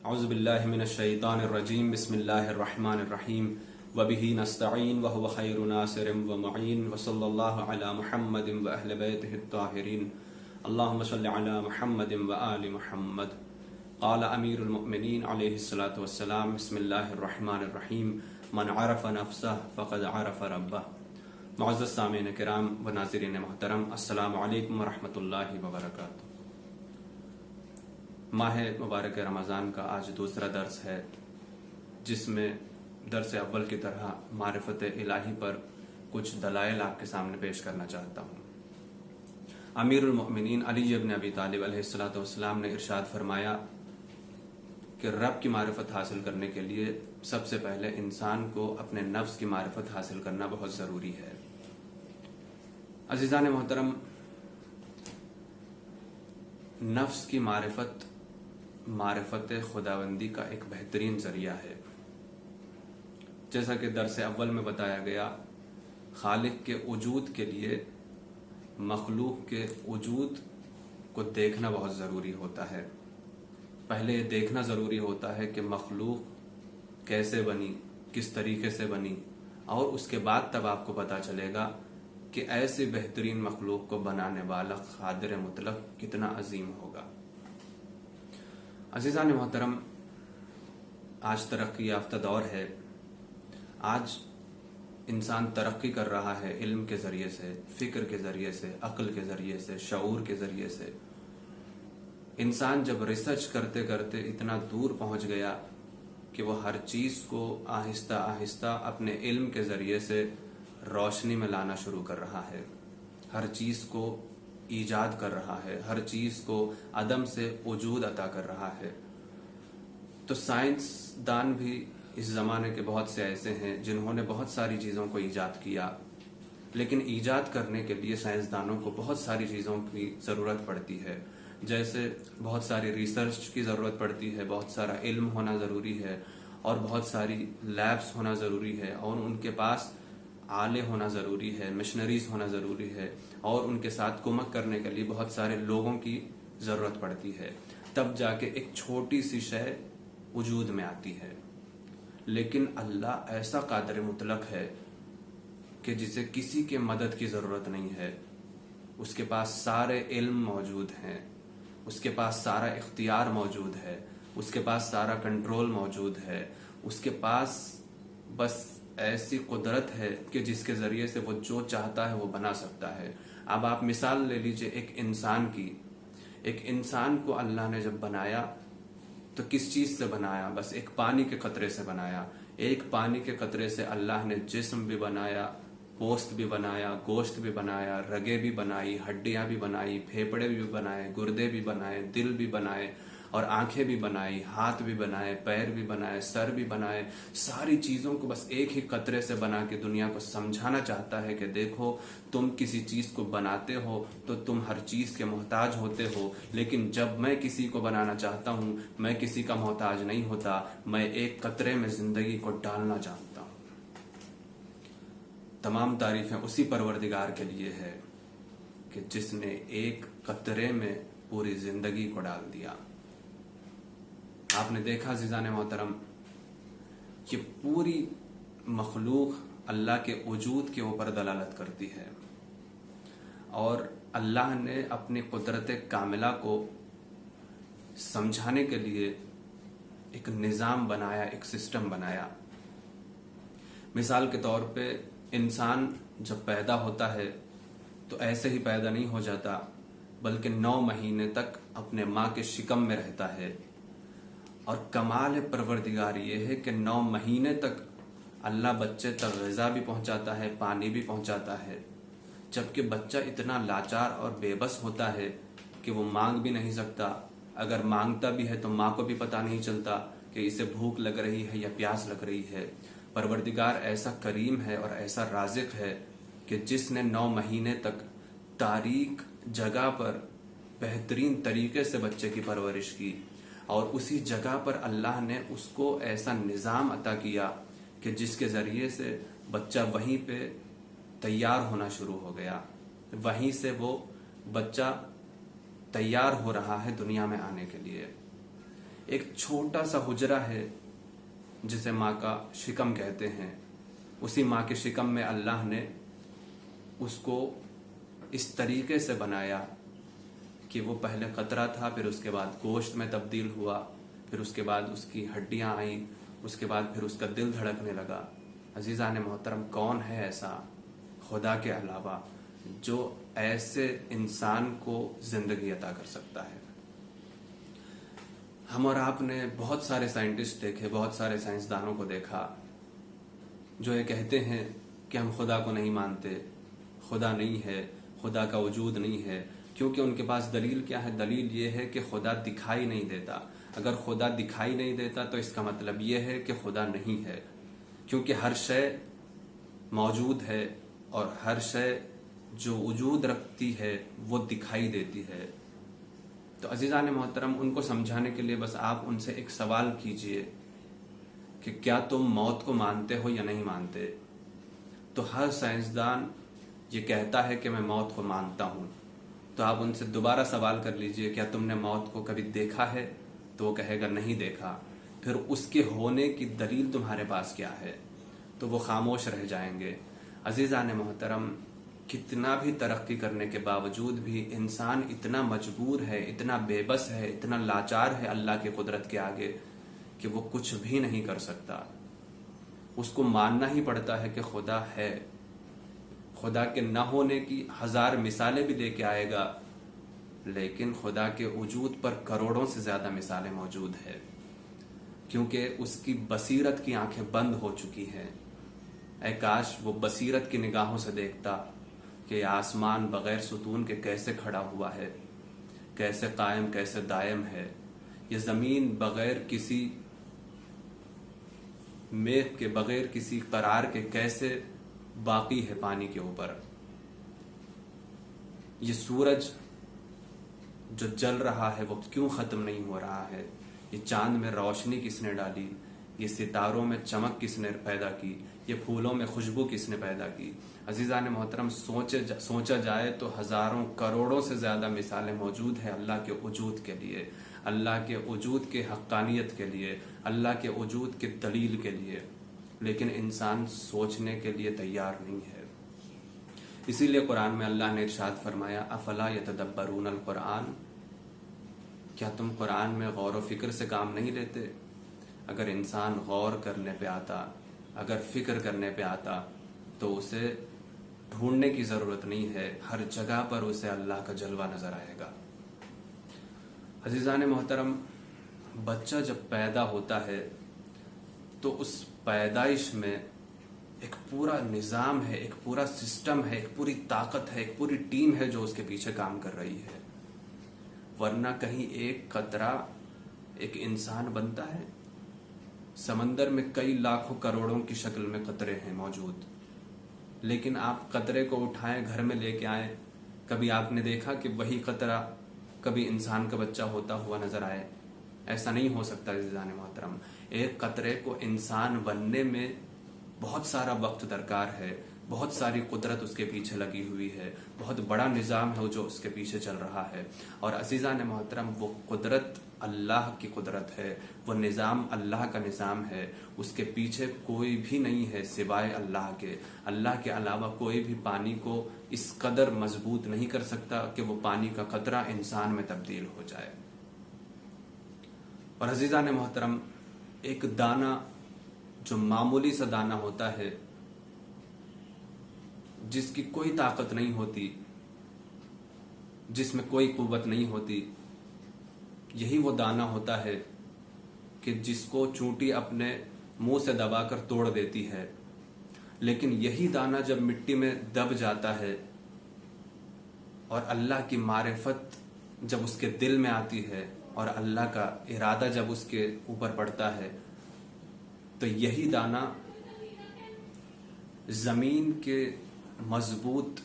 اعوذ باللہ من الشیطان الرجیم بسم اللہ الرحمن الرحیم وبہ نستعین وہو خیر ناصر ومعین وصلی اللہ علی محمد واہل بیتہ الطاہرین اللہم صلی علی محمد وآل محمد. قال امیر المؤمنین علیہ الصلاۃ والسلام بسم اللہ الرحمن الرحیم من عرف نفسہ فقد عرف ربہ. معزز سامعین کرام و ناظرین محترم، السلام علیکم ورحمۃ اللہ وبرکاتہ. ماہ مبارک رمضان کا آج دوسرا درس ہے، جس میں درس اول کی طرح معرفت الہی پر کچھ دلائل آپ کے سامنے پیش کرنا چاہتا ہوں. امیر المؤمنین علی ابن ابی طالب علیہ الصلوۃ والسلام نے ارشاد فرمایا کہ رب کی معرفت حاصل کرنے کے لیے سب سے پہلے انسان کو اپنے نفس کی معرفت حاصل کرنا بہت ضروری ہے. عزیزان محترم، نفس کی معرفت خداوندی کا ایک بہترین ذریعہ ہے. جیسا کہ درس اول میں بتایا گیا، خالق کے وجود کے لیے مخلوق کے وجود کو دیکھنا بہت ضروری ہوتا ہے. پہلے یہ دیکھنا ضروری ہوتا ہے کہ مخلوق کیسے بنی، کس طریقے سے بنی، اور اس کے بعد تب آپ کو پتا چلے گا کہ ایسی بہترین مخلوق کو بنانے والا قادر مطلق کتنا عظیم ہوگا. عزیزان محترم، آج ترقی یافتہ دور ہے. آج انسان ترقی کر رہا ہے علم کے ذریعے سے، فکر کے ذریعے سے، عقل کے ذریعے سے، شعور کے ذریعے سے. انسان جب ریسرچ کرتے کرتے اتنا دور پہنچ گیا کہ وہ ہر چیز کو آہستہ آہستہ اپنے علم کے ذریعے سے روشنی میں لانا شروع کر رہا ہے، ہر چیز کو ایجاد کر رہا ہے، ہر چیز کو عدم سے وجود عطا کر رہا ہے. تو سائنس دان بھی اس زمانے کے بہت سے ایسے ہیں جنہوں نے بہت ساری چیزوں کو ایجاد کیا، لیکن ایجاد کرنے کے لیے سائنسدانوں کو بہت ساری چیزوں کی ضرورت پڑتی ہے. جیسے بہت ساری ریسرچ کی ضرورت پڑتی ہے، بہت سارا علم ہونا ضروری ہے، اور بہت ساری لیبس ہونا ضروری ہے، اور ان کے پاس آلے ہونا ضروری ہے، مشنریز ہونا ضروری ہے، اور ان کے ساتھ کمک کرنے کے لیے بہت سارے لوگوں کی ضرورت پڑتی ہے. تب جا کے ایک چھوٹی سی شے وجود میں آتی ہے. لیکن اللہ ایسا قادر مطلق ہے کہ جسے کسی کے مدد کی ضرورت نہیں ہے. اس کے پاس سارے علم موجود ہیں، اس کے پاس سارا اختیار موجود ہے، اس کے پاس سارا کنٹرول موجود ہے. اس کے پاس بس ایسی قدرت ہے کہ جس کے ذریعے سے وہ جو چاہتا ہے وہ بنا سکتا ہے. اب آپ مثال لے لیجئے ایک انسان کی. ایک انسان کو اللہ نے جب بنایا تو کس چیز سے بنایا؟ بس ایک پانی کے قطرے سے بنایا. ایک پانی کے قطرے سے اللہ نے جسم بھی بنایا، پوست بھی بنایا، گوشت بھی بنایا، رگیں بھی بنائی، ہڈیاں بھی بنائی، پھیپڑے بھی بنائے، گردے بھی بنائے، دل بھی بنائے، اور آنکھیں بھی بنائی، ہاتھ بھی بنائے، پیر بھی بنائے، سر بھی بنائے. ساری چیزوں کو بس ایک ہی قطرے سے بنا کے دنیا کو سمجھانا چاہتا ہے کہ دیکھو، تم کسی چیز کو بناتے ہو تو تم ہر چیز کے محتاج ہوتے ہو، لیکن جب میں کسی کو بنانا چاہتا ہوں میں کسی کا محتاج نہیں ہوتا، میں ایک قطرے میں زندگی کو ڈالنا چاہتا ہوں. تمام تعریفیں اسی پروردگار کے لیے ہے کہ جس نے ایک قطرے میں پوری زندگی کو ڈال دیا. آپ نے دیکھا عزیزان محترم کہ پوری مخلوق اللہ کے وجود کے اوپر دلالت کرتی ہے، اور اللہ نے اپنی قدرت کاملہ کو سمجھانے کے لیے ایک نظام بنایا، ایک سسٹم بنایا. مثال کے طور پہ انسان جب پیدا ہوتا ہے تو ایسے ہی پیدا نہیں ہو جاتا، بلکہ 9 مہینے تک اپنے ماں کے شکم میں رہتا ہے. اور کمال پروردگار یہ ہے کہ 9 مہینے تک اللہ بچے تک غذا بھی پہنچاتا ہے، پانی بھی پہنچاتا ہے، جبکہ بچہ اتنا لاچار اور بے بس ہوتا ہے کہ وہ مانگ بھی نہیں سکتا. اگر مانگتا بھی ہے تو ماں کو بھی پتہ نہیں چلتا کہ اسے بھوک لگ رہی ہے یا پیاس لگ رہی ہے. پروردگار ایسا کریم ہے اور ایسا رازق ہے کہ جس نے 9 مہینے تک تاریک جگہ پر بہترین طریقے سے بچے کی پرورش کی، اور اسی جگہ پر اللہ نے اس کو ایسا نظام عطا کیا کہ جس کے ذریعے سے بچہ وہیں پہ تیار ہونا شروع ہو گیا. وہیں سے وہ بچہ تیار ہو رہا ہے دنیا میں آنے کے لیے. ایک چھوٹا سا حجرہ ہے جسے ماں کا شکم کہتے ہیں، اسی ماں کے شکم میں اللہ نے اس کو اس طریقے سے بنایا کہ وہ پہلے قطرہ تھا، پھر اس کے بعد گوشت میں تبدیل ہوا، پھر اس کے بعد اس کی ہڈیاں آئیں، اس کے بعد پھر اس کا دل دھڑکنے لگا۔ عزیزان محترم، کون ہے ایسا خدا کے علاوہ جو ایسے انسان کو زندگی عطا کر سکتا ہے؟ ہم اور آپ نے بہت سارے سائنٹسٹ دیکھے، بہت سارے سائنسدانوں کو دیکھا جو یہ کہتے ہیں کہ ہم خدا کو نہیں مانتے، خدا نہیں ہے، خدا کا وجود نہیں ہے، کیونکہ ان کے پاس دلیل کیا ہے؟ دلیل یہ ہے کہ خدا دکھائی نہیں دیتا۔ اگر خدا دکھائی نہیں دیتا تو اس کا مطلب یہ ہے کہ خدا نہیں ہے، کیونکہ ہر شے موجود ہے اور ہر شے جو وجود رکھتی ہے وہ دکھائی دیتی ہے۔ تو عزیزان محترم، ان کو سمجھانے کے لیے بس آپ ان سے ایک سوال کیجئے کہ کیا تم موت کو مانتے ہو یا نہیں مانتے؟ تو ہر سائنسدان یہ کہتا ہے کہ میں موت کو مانتا ہوں۔ تو آپ ان سے دوبارہ سوال کر لیجئے کیا تم نے موت کو کبھی دیکھا ہے؟ تو وہ کہے گا نہیں دیکھا۔ پھر اس کے ہونے کی دلیل تمہارے پاس کیا ہے؟ تو وہ خاموش رہ جائیں گے۔ عزیزان محترم، کتنا بھی ترقی کرنے کے باوجود بھی انسان اتنا مجبور ہے، اتنا بے بس ہے، اتنا لاچار ہے اللہ کی قدرت کے آگے کہ وہ کچھ بھی نہیں کر سکتا۔ اس کو ماننا ہی پڑتا ہے کہ خدا ہے۔ خدا کے نہ ہونے کی ہزار مثالیں بھی لے کے آئے گا، لیکن خدا کے وجود پر کروڑوں سے زیادہ مثالیں موجود ہیں، کیونکہ اس کی بصیرت کی آنکھیں بند ہو چکی ہیں۔ اے کاش وہ بصیرت کی نگاہوں سے دیکھتا کہ یہ آسمان بغیر ستون کے کیسے کھڑا ہوا ہے، کیسے قائم، کیسے دائم ہے۔ یہ زمین بغیر کسی میغ کے، بغیر کسی قرار کے کیسے باقی ہے پانی کے اوپر۔ یہ سورج جو جل رہا ہے وہ کیوں ختم نہیں ہو رہا ہے؟ یہ چاند میں روشنی کس نے ڈالی؟ یہ ستاروں میں چمک کس نے پیدا کی؟ یہ پھولوں میں خوشبو کس نے پیدا کی؟ عزیزان محترم، سوچا جائے تو ہزاروں کروڑوں سے زیادہ مثالیں موجود ہیں اللہ کے وجود کے لیے، اللہ کے وجود کے حقانیت کے لیے، اللہ کے وجود کے دلیل کے لیے، لیکن انسان سوچنے کے لیے تیار نہیں ہے۔ اسی لیے قرآن میں اللہ نے ارشاد فرمایا افلا یتدبرون القرآن، کیا تم قرآن میں غور و فکر سے کام نہیں لیتے؟ اگر انسان غور کرنے پہ آتا، اگر فکر کرنے پہ آتا تو اسے ڈھونڈنے کی ضرورت نہیں ہے، ہر جگہ پر اسے اللہ کا جلوہ نظر آئے گا۔ عزیزان محترم، بچہ جب پیدا ہوتا ہے تو اس پیدائش میں ایک پورا نظام ہے، ایک پورا سسٹم ہے، ایک پوری طاقت ہے، ایک پوری ٹیم ہے جو اس کے پیچھے کام کر رہی ہے، ورنہ کہیں ایک قطرہ ایک انسان بنتا ہے؟ سمندر میں کئی لاکھوں کروڑوں کی شکل میں قطرے ہیں موجود، لیکن آپ قطرے کو اٹھائیں، گھر میں لے کے آئیں، کبھی آپ نے دیکھا کہ وہی قطرہ کبھی انسان کا بچہ ہوتا ہوا نظر آئے؟ ایسا نہیں ہو سکتا عزیزان محترم۔ ایک قطرے کو انسان بننے میں بہت سارا وقت درکار ہے، بہت ساری قدرت اس کے پیچھے لگی ہوئی ہے، بہت بڑا نظام ہے جو اس کے پیچھے چل رہا ہے، اور عزیزان محترم وہ قدرت اللہ کی قدرت ہے، وہ نظام اللہ کا نظام ہے، اس کے پیچھے کوئی بھی نہیں ہے سوائے اللہ کے۔ اللہ کے علاوہ کوئی بھی پانی کو اس قدر مضبوط نہیں کر سکتا کہ وہ پانی کا قطرہ انسان میں تبدیل ہو جائے۔ اور عزیزان محترم، ایک دانہ جو معمولی سا دانہ ہوتا ہے، جس کی کوئی طاقت نہیں ہوتی، جس میں کوئی قوت نہیں ہوتی، یہی وہ دانہ ہوتا ہے کہ جس کو چونٹی اپنے منہ سے دبا کر توڑ دیتی ہے، لیکن یہی دانہ جب مٹی میں دب جاتا ہے اور اللہ کی معرفت جب اس کے دل میں آتی ہے اور اللہ کا ارادہ جب اس کے اوپر پڑتا ہے، تو یہی دانہ زمین کے مضبوط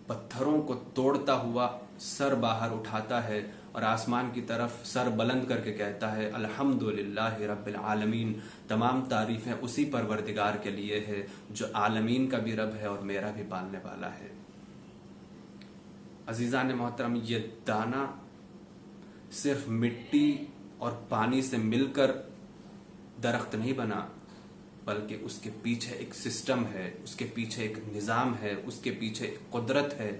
پتھروں کو توڑتا ہوا سر باہر اٹھاتا ہے اور آسمان کی طرف سر بلند کر کے کہتا ہے الحمدللہ رب العالمین، تمام تعریفیں اسی پروردگار کے لیے ہے جو عالمین کا بھی رب ہے اور میرا بھی پالنے والا ہے۔ عزیزان محترم، یہ دانہ صرف مٹی اور پانی سے مل کر درخت نہیں بنا، بلکہ اس کے پیچھے ایک سسٹم ہے، اس کے پیچھے ایک نظام ہے، اس کے پیچھے ایک قدرت ہے،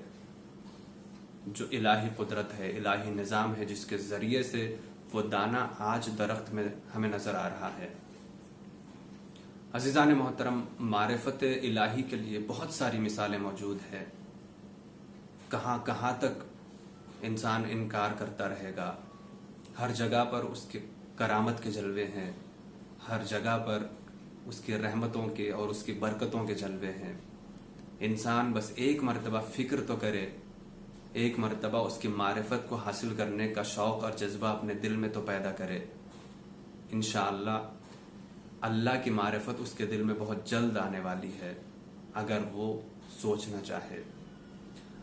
جو الہی قدرت ہے، الہی نظام ہے، جس کے ذریعے سے وہ دانہ آج درخت میں ہمیں نظر آ رہا ہے۔ عزیزان محترم، معرفت الہی کے لیے بہت ساری مثالیں موجود ہیں۔ کہاں کہاں تک انسان انکار کرتا رہے گا؟ ہر جگہ پر اس کے کرامت کے جلوے ہیں، ہر جگہ پر اس کی رحمتوں کے اور اس کی برکتوں کے جلوے ہیں۔ انسان بس ایک مرتبہ فکر تو کرے، ایک مرتبہ اس کی معرفت کو حاصل کرنے کا شوق اور جذبہ اپنے دل میں تو پیدا کرے۔ انشاءاللہ اللہ کی معرفت اس کے دل میں بہت جلد آنے والی ہے، اگر وہ سوچنا چاہے۔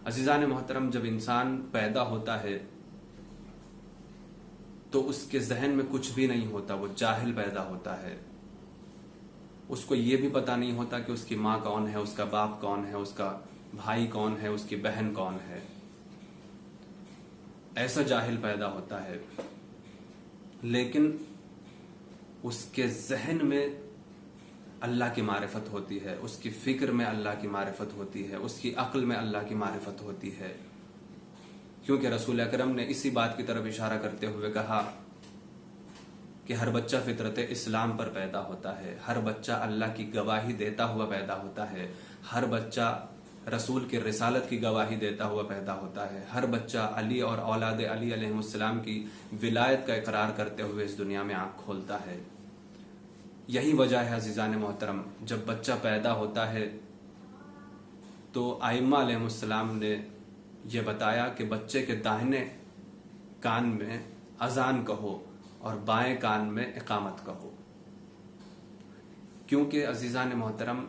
عزیزان محترم، جب انسان پیدا ہوتا ہے تو اس کے ذہن میں کچھ بھی نہیں ہوتا، وہ جاہل پیدا ہوتا ہے۔ اس کو یہ بھی پتہ نہیں ہوتا کہ اس کی ماں کون ہے، اس کا باپ کون ہے، اس کا بھائی کون ہے، اس کی بہن کون ہے۔ ایسا جاہل پیدا ہوتا ہے، لیکن اس کے ذہن میں اللہ کی معرفت ہوتی ہے، اس کی فکر میں اللہ کی معرفت ہوتی ہے، اس کی عقل میں اللہ کی معرفت ہوتی ہے، کیونکہ رسول اکرم نے اسی بات کی طرف اشارہ کرتے ہوئے کہا کہ ہر بچہ فطرت اسلام پر پیدا ہوتا ہے، ہر بچہ اللہ کی گواہی دیتا ہوا پیدا ہوتا ہے، ہر بچہ رسول کی رسالت کی گواہی دیتا ہوا پیدا ہوتا ہے، ہر بچہ علی اور اولاد علی علیہ السلام کی ولایت کا اقرار کرتے ہوئے اس دنیا میں آنکھ کھولتا ہے۔ یہی وجہ ہے عزیزان محترم، جب بچہ پیدا ہوتا ہے تو ائمہ علیہ السلام نے یہ بتایا کہ بچے کے داہنے کان میں اذان کہو اور بائیں کان میں اقامت کہو، کیونکہ عزیزان محترم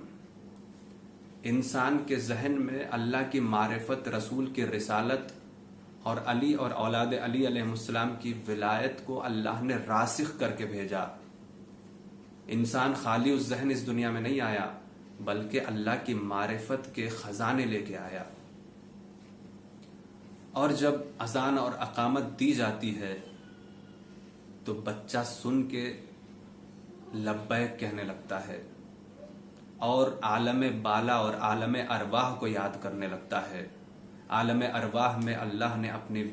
انسان کے ذہن میں اللہ کی معرفت، رسول کی رسالت اور علی اور اولاد علی علیہ السلام کی ولایت کو اللہ نے راسخ کر کے بھیجا۔ انسان خالی اس ذہن اس دنیا میں نہیں آیا، بلکہ اللہ کی معرفت کے خزانے لے کے آیا۔ اور جب اذان اور اقامت دی جاتی ہے تو بچہ سن کے لبیک کہنے لگتا ہے اور عالم بالا اور عالم ارواح کو یاد کرنے لگتا ہے۔ عالم ارواح میں اللہ نے اپنی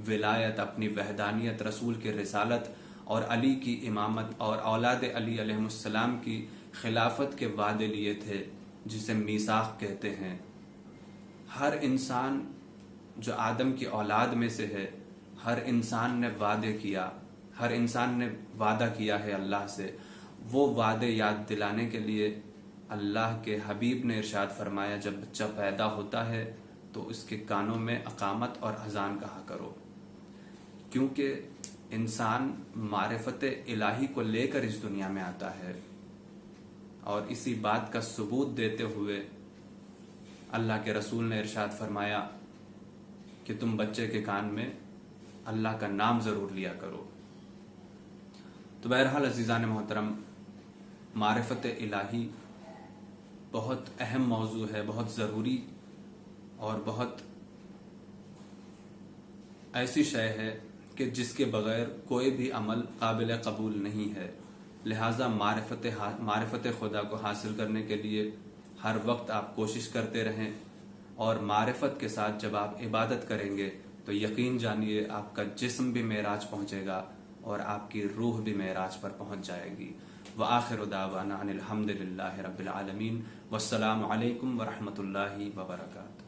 ولایت، اپنی وحدانیت، رسول کی رسالت اور علی کی امامت اور اولاد علی علیہ السلام کی خلافت کے وعدے لیے تھے، جسے میثاق کہتے ہیں۔ ہر انسان جو آدم کی اولاد میں سے ہے، ہر انسان نے وعدے کیا، ہر انسان نے وعدہ کیا ہے اللہ سے۔ وہ وعدے یاد دلانے کے لیے اللہ کے حبیب نے ارشاد فرمایا، جب بچہ پیدا ہوتا ہے تو اس کے کانوں میں اقامت اور اذان کہا کرو، کیونکہ انسان معرفت الہی کو لے کر اس دنیا میں آتا ہے۔ اور اسی بات کا ثبوت دیتے ہوئے اللہ کے رسول نے ارشاد فرمایا کہ تم بچے کے کان میں اللہ کا نام ضرور لیا کرو۔ تو بہرحال عزیزان محترم، معرفت الہی بہت اہم موضوع ہے، بہت ضروری اور بہت ایسی شے ہے کہ جس کے بغیر کوئی بھی عمل قابل قبول نہیں ہے۔ لہٰذا معرفت خدا کو حاصل کرنے کے لیے ہر وقت آپ کوشش کرتے رہیں، اور معرفت کے ساتھ جب آپ عبادت کریں گے تو یقین جانیے آپ کا جسم بھی معراج پہنچے گا اور آپ کی روح بھی معراج پر پہنچ جائے گی۔ وآخر دعوانا ان الحمد للہ رب العالمین، والسلام علیکم ورحمۃ اللہ وبرکاتہ۔